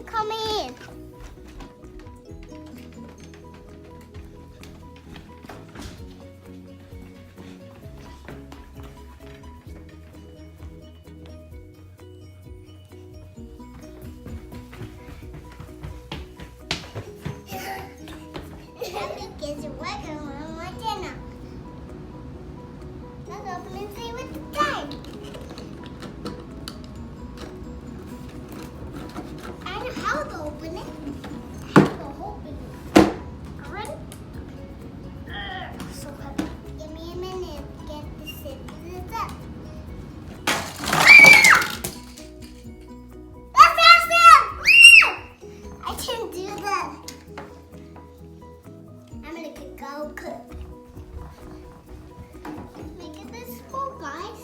come in. Let me get you working on my dinner. Let's open and see what's inside. I know how to open it. Ready? So heavy. Give me a minute to get the scissors up. That's awesome! I can do that. I'm gonna go cook. Let's make it this full, guys.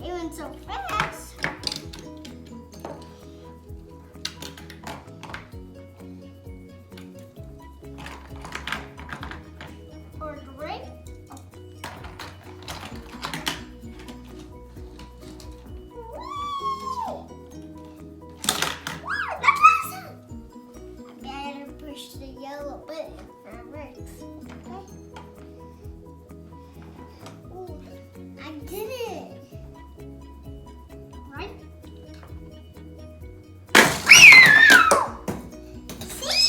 It went so fast. Or great. That's awesome. I better push the yellow button for it works. Okay. Ooh, I did it. Right? See?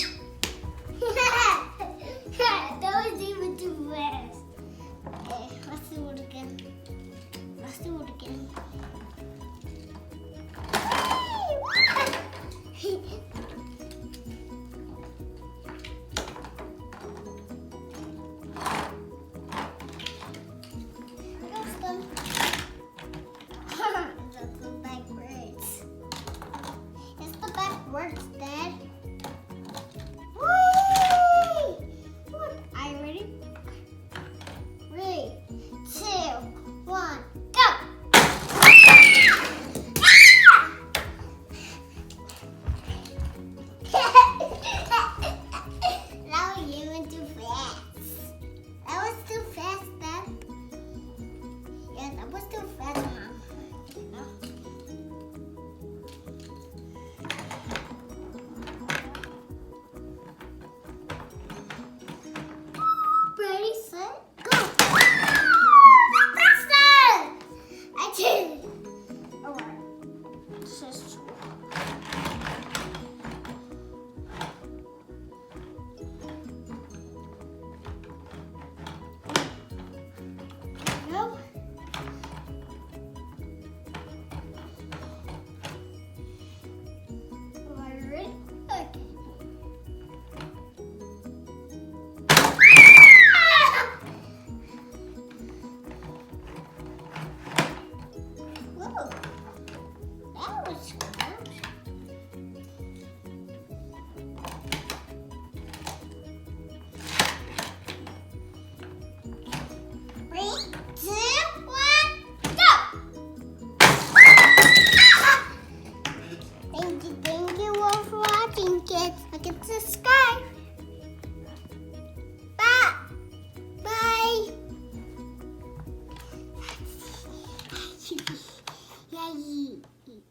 That was even too fast. Okay, let's do it again. Let's do it again. That's done. That's the backwards. It's the backwards, Dad. Whee! Are you ready? 3, 2, 1, go! That was even too fast. That was too fast, Dad. Yeah, that was too fast, Mom. No. Ready, set, go! Faster! I did it. Oh, this is true. Nope. Are you ready? Okay. Whoa, that was close. 3, 2, 1, go! Thank you all for watching, kids. Look at the sky. Bye. Bye. Yay.